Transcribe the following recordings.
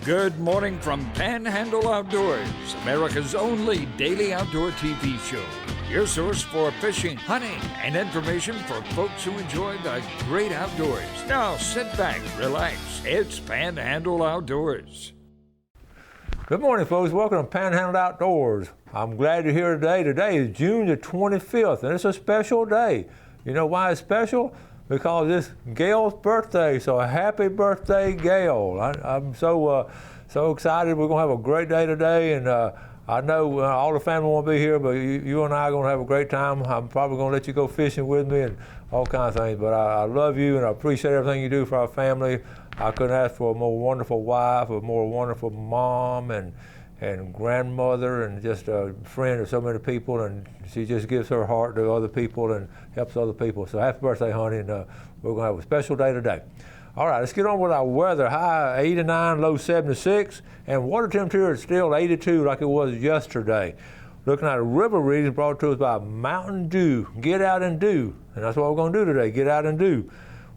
Good morning from Panhandle Outdoors, America's only daily outdoor TV show. Your source for fishing, hunting, and information for folks who enjoy the great outdoors. Now sit back, relax. It's Panhandle Outdoors. Good morning, folks. Welcome to Panhandle Outdoors. I'm glad you're here today. Today is June the 25th, and it's a special day. You know why it's special? Because it's Gail's birthday, so a happy birthday, Gail. I'm so excited. We're going to have a great day today, and I know all the family won't be here, but you and I are going to have a great time. I'm probably going to let you go fishing with me and all kinds of things, but I love you, and I appreciate everything you do for our family. I couldn't ask for a more wonderful wife, a more wonderful mom, and grandmother, and just a friend of so many people, and she just gives her heart to other people and helps other people. So happy birthday, honey, and we're gonna have a special day today. All right, let's get on with our weather. High 89, low 76, and water temperature is still 82 like it was yesterday. Looking at a river reading brought to us by Mountain Dew. Get out and do, and that's what we're gonna do today, get out and do.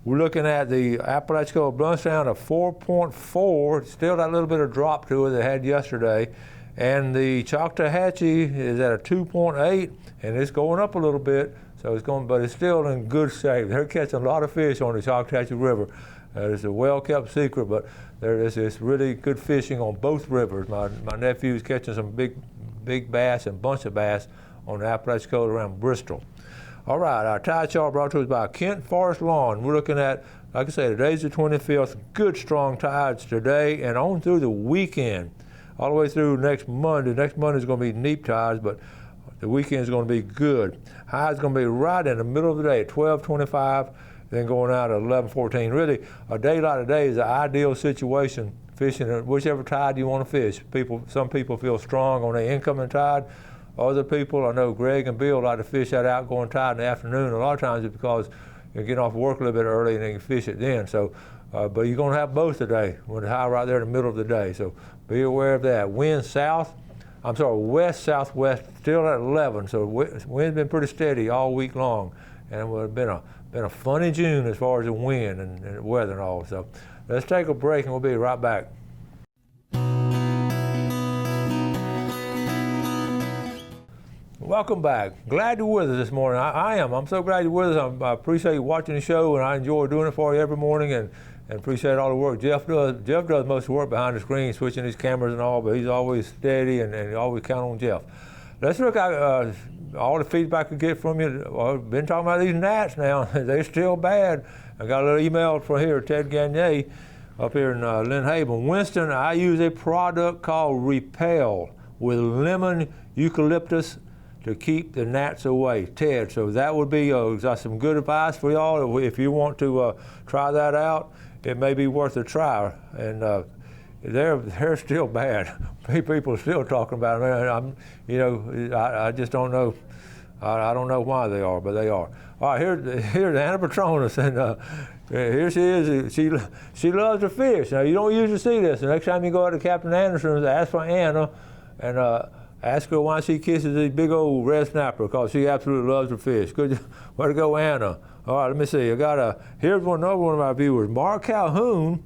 We're looking at the Apalachicola Bluntstown of 4.4, still that little bit of drop to it they had yesterday. And the Choctawhatchee is at a 2.8, and it's going up a little bit, so it's going, but it's still in good shape. They're catching a lot of fish on the Choctawhatchee River. It's a well-kept secret, but it's really good fishing on both rivers. My nephew's catching some big bass and bunch of bass on the Apalachicola around Bristol. All right, our tide chart brought to us by Kent Forest Lawn. We're looking at, like I said, today's the 25th, good strong tides today and on through the weekend, all the way through next Monday. Next Monday is going to be neap tides, but the weekend is going to be good. High is going to be right in the middle of the day at 12:25, then going out at 11:14. Really, a day like today is the ideal situation, fishing at whichever tide you want to fish. Some people feel strong on the incoming tide. Other people, I know Greg and Bill like to fish that outgoing tide in the afternoon. A lot of times it's because you're getting off work a little bit early and then you fish it then. So, but you're going to have both today with the high right there in the middle of the day. So be aware of that. Wind west-southwest, still at 11. So wind's been pretty steady all week long, and it would have been a funny June as far as the wind and weather and all. So let's take a break and we'll be right back. Welcome back. Glad you're with us this morning. I am. I'm so glad you're with us. I appreciate you watching the show, and I enjoy doing it for you every morning, and appreciate all the work Jeff does. Jeff does most of the work behind the screen, switching his cameras and all, but he's always steady, and you always count on Jeff. Let's look at all the feedback we get from you. I've been talking about these gnats now. They're still bad. I got a little email from here, Ted Gagne, up here in Lynn Haven. Winston, I use a product called Repel with lemon eucalyptus to keep the gnats away, Ted. So that would be got some good advice for y'all. If you want to try that out, it may be worth a try. And they're still bad. People are still talking about them. I just don't know. I don't know why they are, but they are. All right, here's Anna Petronas, and here she is. She loves to fish. Now you don't usually see this. The next time you go out to Captain Anderson's, ask for Anna, and ask her why she kisses this big old red snapper, because she absolutely loves to fish. Good, way to go, Anna. All right, let me see. Here's another one of our viewers, Mark Calhoun.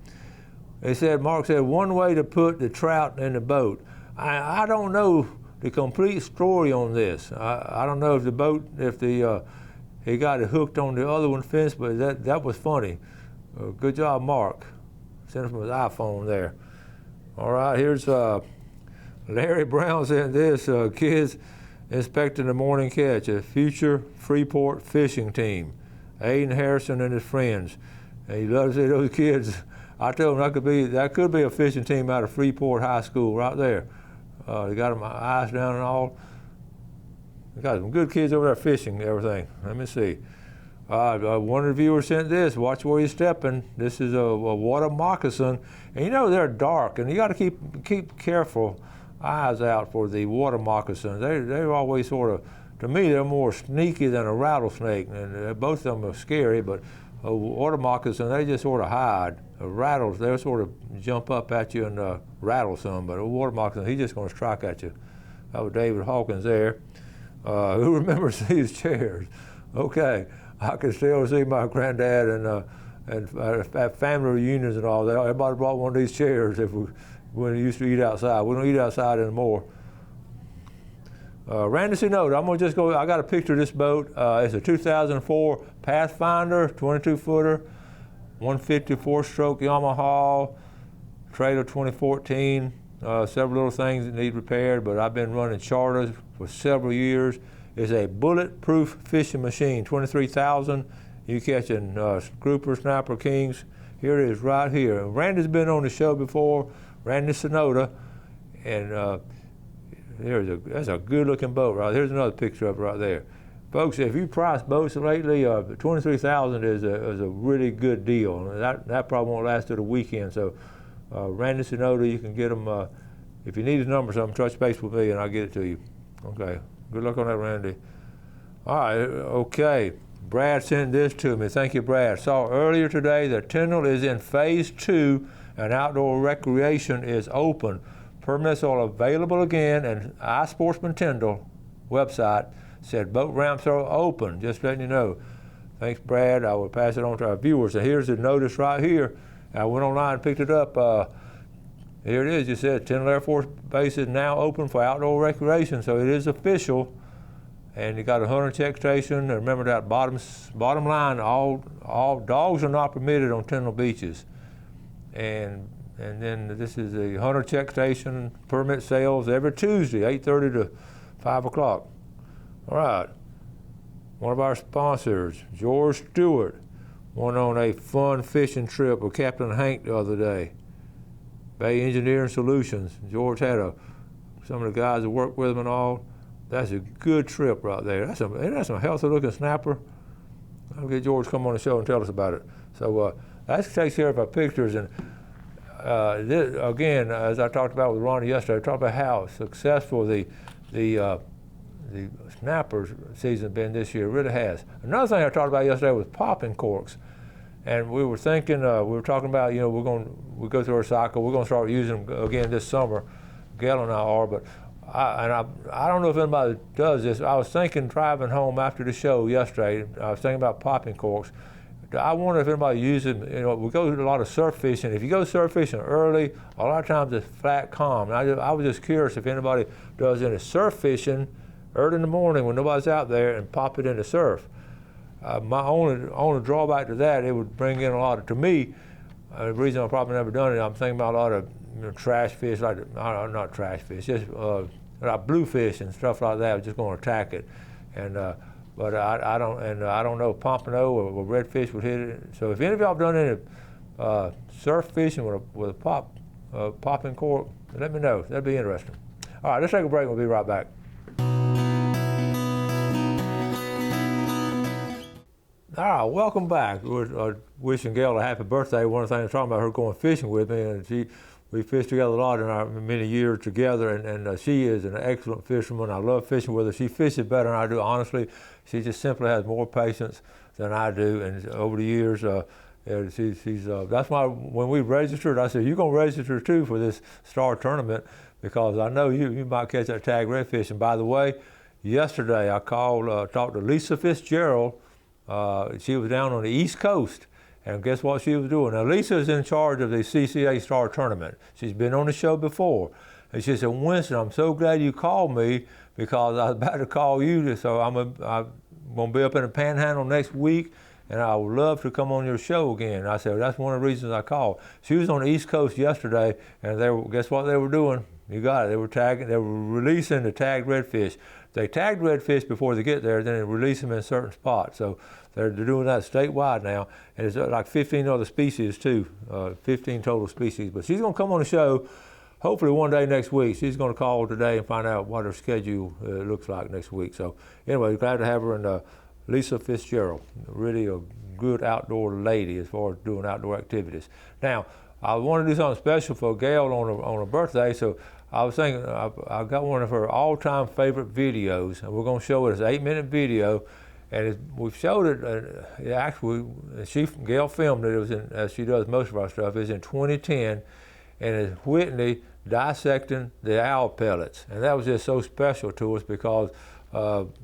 Mark said, one way to put the trout in the boat. I don't know the complete story on this. I don't know if the boat, he got it hooked on the other one's fence, but that was funny. Good job, Mark. Sent it from his iPhone there. All right, here's Larry Brown said this, kids inspecting the morning catch, a future Freeport fishing team. Aiden Harrison and his friends. And he loves to see those kids. I told him that could be a fishing team out of Freeport High School right there. They got them ice down and all. They got some good kids over there fishing and everything. Let me see. One of the viewers sent this, watch where you're stepping. This is a water moccasin. And you know they're dark, and you got to keep careful eyes out for the water moccasins. They're always sort of, to me, they're more sneaky than a rattlesnake, and both of them are scary, but a water moccasin, they just sort of hide. Rattles, they'll sort of jump up at you and rattle some, but a water moccasin, he's just going to strike at you. That was David Hawkins there. Who remembers these chairs? Okay, I can still see my granddad and at family reunions and all that. Everybody brought one of these chairs. If when we used to eat outside. We don't eat outside anymore. Randy Sinota, I'm gonna just go, I got a picture of this boat. It's a 2004 Pathfinder, 22-footer, 154-stroke Yamaha, trailer 2014. Several little things that need repaired, but I've been running charters for several years. It's a bulletproof fishing machine, 23,000. You catching grouper, snapper, kings. Here it is right here. Randy's been on the show before, Randy Sinota, and that's a good-looking boat right there. Here's another picture of it right there. Folks, if you price boats lately, 23,000 is a really good deal. That probably won't last through the weekend. So, Randy Sinota, you can get them. If you need his number, something, touch base with me and I'll get it to you. Okay. Good luck on that, Randy. All right. Okay. Brad sent this to me. Thank you, Brad. Saw earlier today that Tyndall is in phase 2 and outdoor recreation is open. Permits are available again, and iSportsman Tyndall website said boat ramps are open. Just letting you know. Thanks, Brad. I will pass it on to our viewers. And here's the notice right here. I went online and picked it up. Here it is. It said Tyndall Air Force Base is now open for outdoor recreation, so it is official. And you got a hunter check station. And remember that bottom line, all dogs are not permitted on Tyndall beaches. And then this is a hunter check station, permit sales every Tuesday, 8:30 to 5 o'clock. All right. One of our sponsors, George Stewart, went on a fun fishing trip with Captain Hank the other day. Bay Engineering Solutions. George had some of the guys that worked with him and all. That's a good trip right there. Isn't that some healthy-looking snapper? I'll get George to come on the show and tell us about it. So that takes care of our pictures. And this, again, as I talked about with Ronnie yesterday, I talked about how successful the snapper season has been this year. It really has. Another thing I talked about yesterday was popping corks. And we were thinking, we were talking about, we go through our cycle. We're going to start using them again this summer. Gail and I are, but I don't know if anybody does this. I was thinking driving home after the show yesterday, I was thinking about popping corks. I wonder if anybody uses them. We go to a lot of surf fishing. If you go surf fishing early, a lot of times it's flat calm. And I was just curious if anybody does any surf fishing early in the morning when nobody's out there and pop it in the surf. My only drawback to that, it would bring in a lot of, to me, the reason I've probably never done it, I'm thinking about a lot of trash fish, not trash fish, just like bluefish and stuff like that, just going to attack it. And but I don't know if pompano or redfish would hit it. So if any of y'all have done any surf fishing with a popping cork, let me know. That'd be interesting. All right, let's take a break. We'll be right back. All right, welcome back. We're wishing Gail a happy birthday. One of the things I'm talking about, her going fishing with me, and we fished together a lot in our many years together, and she is an excellent fisherman. I love fishing with her. She fishes better than I do, honestly. She just simply has more patience than I do, and over the years, that's why when we registered, I said, you're going to register too for this star tournament, because I know you might catch that tag redfish. And by the way, yesterday I talked to Lisa Fitzgerald. She was down on the East Coast, and guess what she was doing? Now, Lisa's in charge of the CCA Star Tournament. She's been on the show before. And she said, Winston, I'm so glad you called me, because I was about to call you. So I'm going to be up in the Panhandle next week, and I would love to come on your show again. And I said, well, that's one of the reasons I called. She was on the East Coast yesterday, and guess what they were doing? You got it. They were releasing the tagged redfish. They tagged redfish before they get there, then they release them in certain spots. So they're doing that statewide now, and it's like 15 other species too, 15 total species. But she's going to come on the show hopefully one day next week. She's going to call today and find out what her schedule looks like next week. So anyway, glad to have her, and Lisa Fitzgerald, really a good outdoor lady as far as doing outdoor activities. Now, I want to do something special for Gail on her birthday, so I was thinking, I got one of her all-time favorite videos, and we're going to show it as an 8-minute video. And we've showed it, actually, Gail filmed it. It was as she does most of our stuff. It's in 2010, and it's Whitney dissecting the owl pellets. And that was just so special to us because,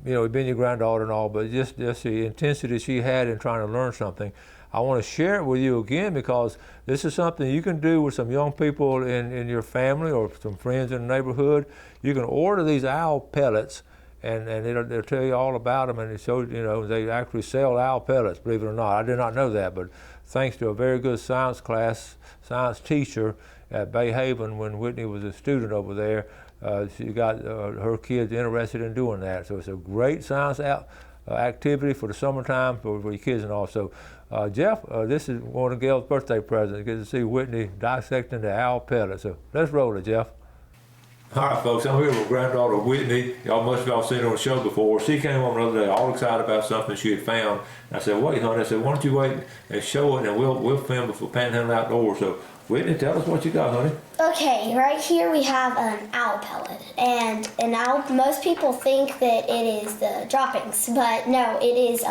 being your granddaughter and all, but just the intensity she had in trying to learn something. I want to share it with you again because this is something you can do with some young people in your family or some friends in the neighborhood. You can order these owl pellets, and they'll tell you all about them, and it shows, they actually sell owl pellets, believe it or not. I did not know that, but thanks to a very good science teacher at Bay Haven when Whitney was a student over there, she got her kids interested in doing that. So it's a great science activity for the summertime for your kids and all. So Jeff, this is one of Gail's birthday presents. You get to see Whitney dissecting the owl pellet. So let's roll it, Jeff. All right, folks, I'm here with granddaughter Whitney. Y'all must have all seen her on the show before. She came on the other day all excited about something she had found. I said, wait, honey. I said, why don't you wait and show it, and we'll film it for Panhandle Outdoors. So, Whitney, tell us what you got, honey. Okay, right here we have an owl pellet. And an owl, most people think that it is the droppings, but no, it is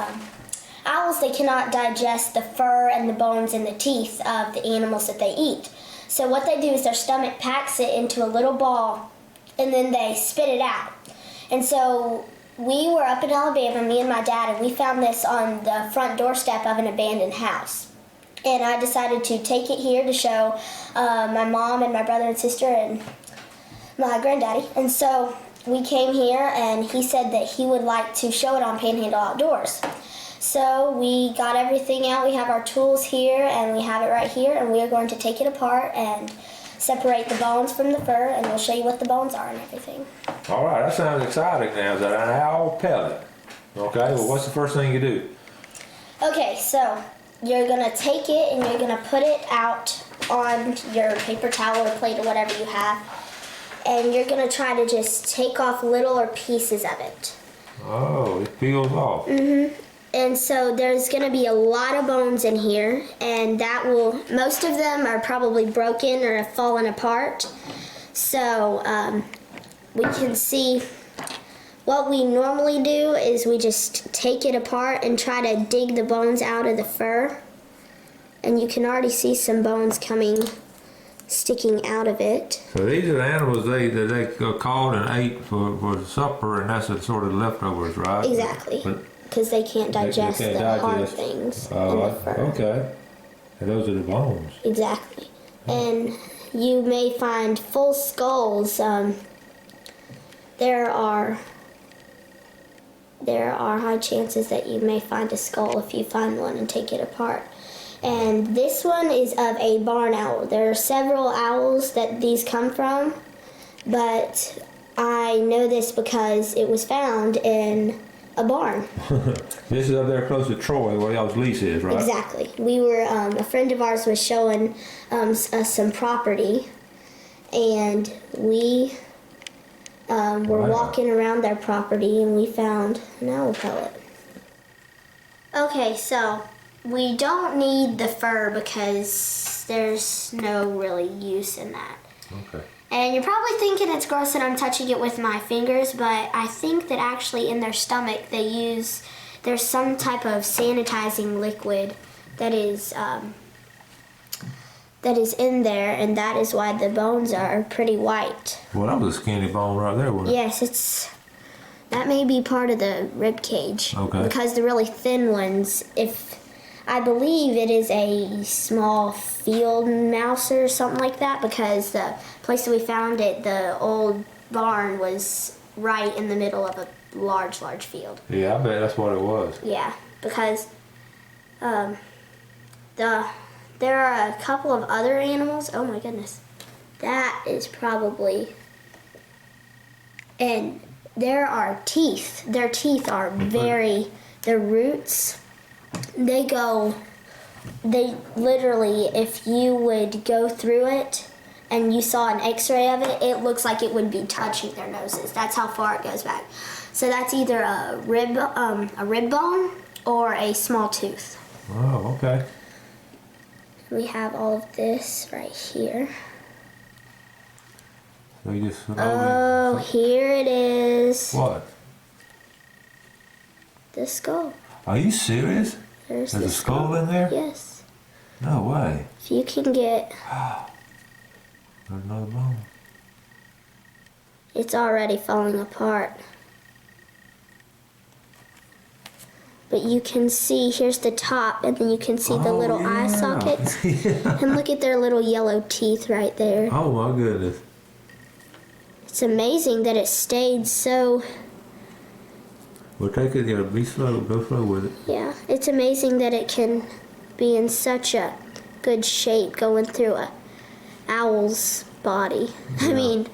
owls. They cannot digest the fur and the bones and the teeth of the animals that they eat. So what they do is their stomach packs it into a little ball, and then they spit it out. And so we were up in Alabama, me and my dad, and we found this on the front doorstep of an abandoned house. And I decided to take it here to show my mom and my brother and sister and my granddaddy. And so we came here, and he said that he would like to show it on Panhandle Outdoors. So we got everything out. We have our tools here, and we have it right here, and we are going to take it apart and separate the bones from the fur, and we'll show you what the bones are and everything. All right, that sounds exciting now. Is that an owl pellet? Okay, well, what's the first thing you do? Okay, so you're going to take it, and you're going to put it out on your paper towel or plate or whatever you have, and you're going to try to just take off little pieces of it. Oh, it peels off. Mm-hmm. And so there's going to be a lot of bones in here, and most of them are probably broken or have fallen apart. So we can see what we normally do is we just take it apart and try to dig the bones out of the fur. And you can already see some bones sticking out of it. So these are the animals that they caught and ate for supper, and that's the sort of leftovers, right? Exactly. Because they can't digest the hard things in the fur. Okay. And those are the bones. Exactly. And you may find full skulls. There are high chances that you may find a skull if you find one and take it apart. And this one is of a barn owl. There are several owls that these come from, but I know this because it was found in a barn. This is up there close to Troy, where y'all's lease is, right? Exactly. We were, a friend of ours was showing us some property, and we were walking around their property, and we found an owl pellet. Okay, so we don't need the fur because there's no really use in that. Okay. And you're probably thinking it's gross that I'm touching it with my fingers, but I think that actually in their stomach there's some type of sanitizing liquid that is in there, and that is why the bones are pretty white. Well, that was a skinny bone right there, wasn't it? Yes, that may be part of the rib cage. Okay. Because the really thin ones, I believe it is a small field mouse or something like that, because the place that we found it, the old barn, was right in the middle of a large field. Yeah, I bet that's what it was. Yeah, because there are a couple of other animals. Oh my goodness. That is probably... And there are teeth. Their teeth are their roots... They literally, if you would go through it and you saw an x-ray of it, it looks like it would be touching their noses. That's how far it goes back. So that's either a rib bone or a small tooth. Oh, okay. We have all of this right here. So you just... Oh, here it is. What? The skull. Are you serious? There's a skull in there? Yes. No way. If you can get... There's another bone. It's already falling apart. but you can see, here's the top, and then you can see the little eye sockets. Yeah. And look at their little yellow teeth right there. Oh my goodness. It's amazing that it stayed so, Well, take it, be slow, go slow with it. yeah, it's amazing that it can be in such a good shape going through a owl's body. Yeah. I mean,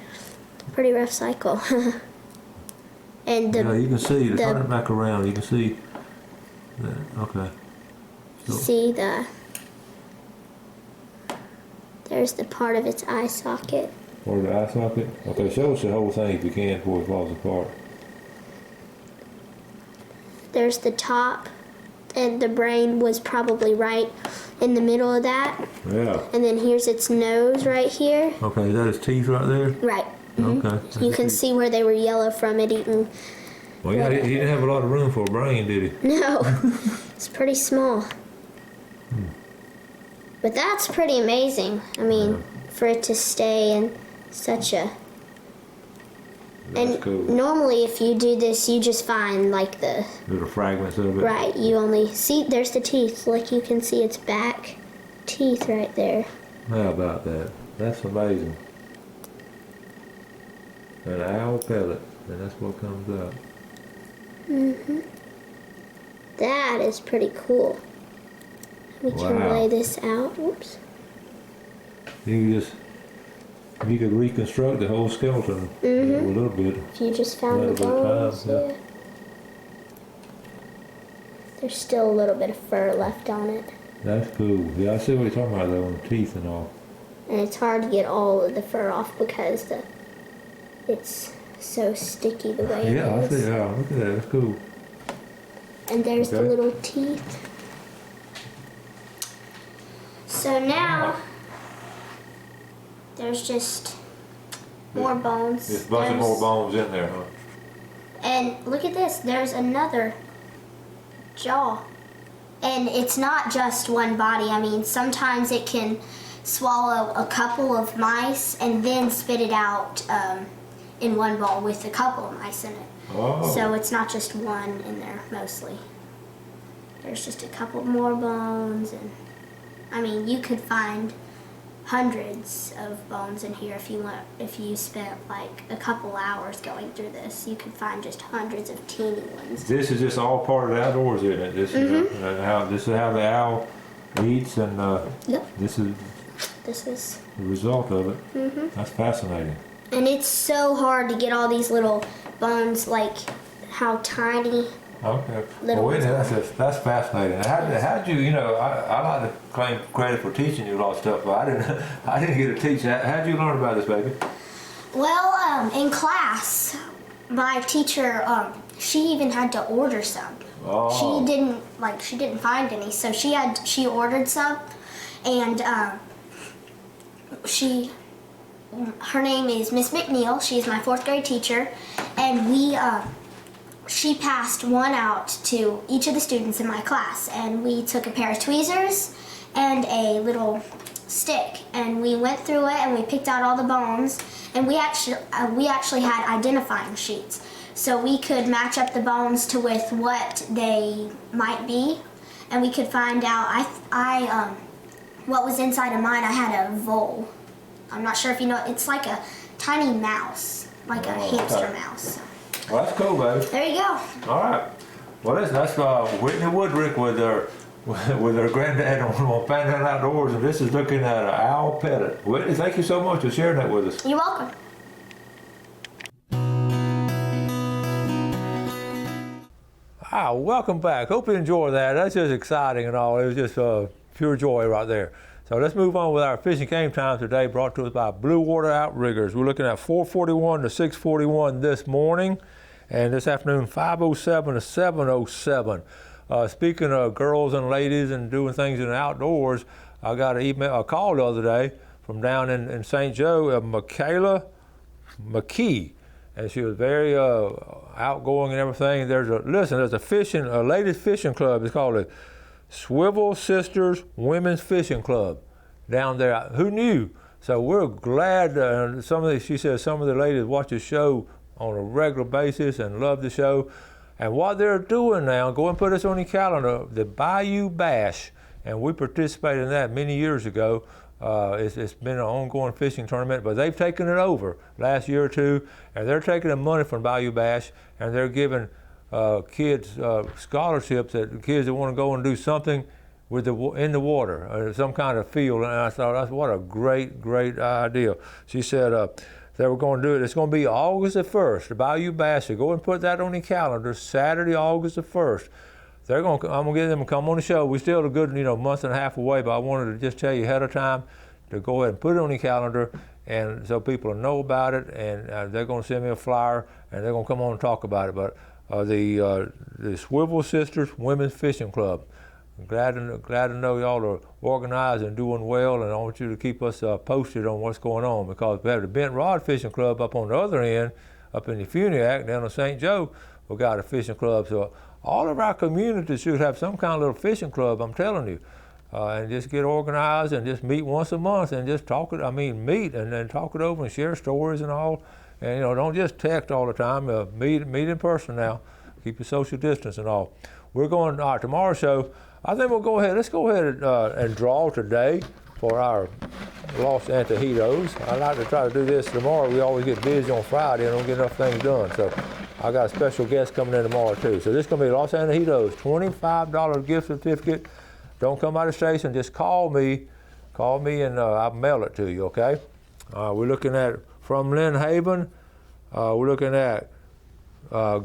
pretty rough cycle. And Yeah, you can see, turn it back around, you can see that, okay. So, see there's the part of its eye socket. or the eye socket. Okay, show us the whole thing if you can before it falls apart. There's the top, and the brain was probably right in the middle of that. Yeah. And then here's its nose right here. Okay, is that his teeth right there? Right. Mhm. Okay. You can see where they were yellow from it eating. Well, yeah, he didn't have a lot of room for a brain, did he? No, it's pretty small. But that's pretty amazing. I mean, for it to stay in such a... That's And cool. normally if you do this, you just find like the... Little fragments of it. Right, you only see, there's the teeth. Like you can see its back teeth right there. How about that? That's amazing. An owl pellet, and that's what comes out. That is pretty cool. We can Wow. lay this out. Whoops. You could reconstruct the whole skeleton a little bit. If you just found the Little bit of time, bones, yeah. yeah. There's still a little bit of fur left on it. That's cool. Yeah, I see what you're talking about though, on the teeth and all. And it's hard to get all of the fur off because it's so sticky the way Yeah, it I is. see. Yeah, look at that. That's cool. And there's the Okay. little teeth. So now there's just more bones. There's a bunch of more bones in there, huh? And look at this, there's another jaw. And it's not just one body. I mean, sometimes it can swallow a couple of mice and then spit it out in one bowl with a couple of mice in it. Oh. So it's not just one in there, mostly. There's just a couple more bones, and I mean, you could find hundreds of bones in here if you spent like a couple hours going through this. You could find just hundreds of teeny ones. This is just all part of the outdoors, isn't it? This is how the owl eats, and Yep. this is This is, the result of it. That's fascinating. and it's so hard to get all these little bones, like how tiny. Okay. Little Well, ones. that's fascinating. How'd you, I like to claim credit for teaching you a lot of stuff, but I didn't get to teach. How'd you learn about this, baby? Well, in class, my teacher, she even had to order some. Oh. She didn't find any, so she ordered some, and her name is Miss McNeil. She's my 4th grade teacher, and she passed one out to each of the students in my class, and we took a pair of tweezers and a little stick, and we went through it and we picked out all the bones, and we actually had identifying sheets, so we could match up the bones with what they might be, and we could find out. What was inside of mine, I had a vole. I'm not sure if you know, it's like a tiny mouse, like a hamster okay. mouse. Well, that's cool, baby. There you go. All right. Well, that's Whitney Woodrick with her granddad on Panhandle Outdoors, and this is looking at an owl pellet. Whitney, thank you so much for sharing that with us. You're welcome. Welcome back. Hope you enjoyed that. That's just exciting and all. It was just pure joy right there. So let's move on with our fishing game time today, brought to us by Blue Water Outriggers. We're looking at 441 to 641 this morning, and this afternoon 507 to 707. Speaking of girls and ladies and doing things in the outdoors, I got a call the other day from down in St. Joe, Michaela McKee. And she was very outgoing and everything. There's a ladies fishing club. It's called the Swivel Sisters Women's Fishing Club down there. Who knew? So we're glad. She says some of the ladies watch the show on a regular basis and love the show. And what they're doing now, go and put this on your calendar, the Bayou Bash, and we participated in that many years ago. It's been an ongoing fishing tournament, but they've taken it over last year or two, and they're taking the money from Bayou Bash, and they're giving kids scholarships, that kids that want to go and do something with in the water, some kind of field. And I thought, that's what a great idea. She said they were going to do it. It's going to be August the 1st, the Bayou Bash. So go and put that on your calendar, Saturday, August the 1st. I'm going to get them to come on the show. We're still a good, month and a half away, but I wanted to just tell you ahead of time to go ahead and put it on your calendar, and so people know about it, and they're going to send me a flyer, and they're going to come on and talk about it. But the Swivel Sisters Women's Fishing Club, I'm glad to know y'all are organized and doing well, and I want you to keep us posted on what's going on, because we have the Bent Rod Fishing Club up on the other end, up in the Funiac, down in St. Joe. We got a fishing club, so all of our communities should have some kind of little fishing club, I'm telling you. And just get organized and just meet once a month and just meet and then talk it over and share stories and all. And don't just text all the time. Meet in person now. Keep your social distance and all. We're going tomorrow's show. I think we'll go ahead. Let's go ahead and draw today for our Los Antojitos. I like to try to do this tomorrow. We always get busy on Friday and don't get enough things done. So I got a special guest coming in tomorrow too. So this is going to be Los Antojitos, $25 gift certificate. Don't come by the station, just call me and I'll mail it to you, okay? We're looking at, from Lynn Haven, we're looking at Gauge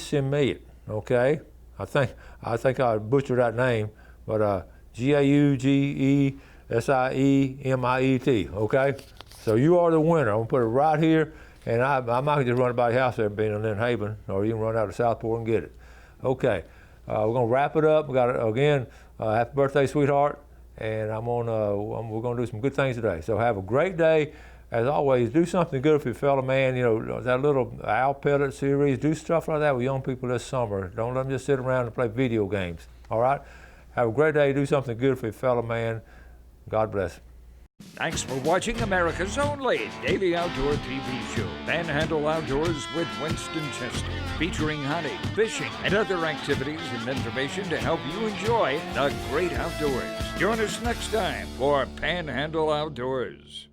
Simit, okay? I think I butchered that name, but G-A-U-G-E-S-I-E-M-I-E-T, okay? So you are the winner. I'm gonna put it right here, and I might just run it by the house there being in Lynn Haven, or you can run out to Southport and get it. Okay. We're gonna wrap it up. We got again, happy birthday, sweetheart, and we're gonna do some good things today. So have a great day. As always, do something good for your fellow man. That little owl pellet series. Do stuff like that with young people this summer. Don't let them just sit around and play video games. All right. Have a great day. Do something good for your fellow man. God bless. Thanks for watching America's only daily outdoor TV show, Panhandle Outdoors with Winston Chester, featuring hunting, fishing, and other activities and information to help you enjoy the great outdoors. Join us next time for Panhandle Outdoors.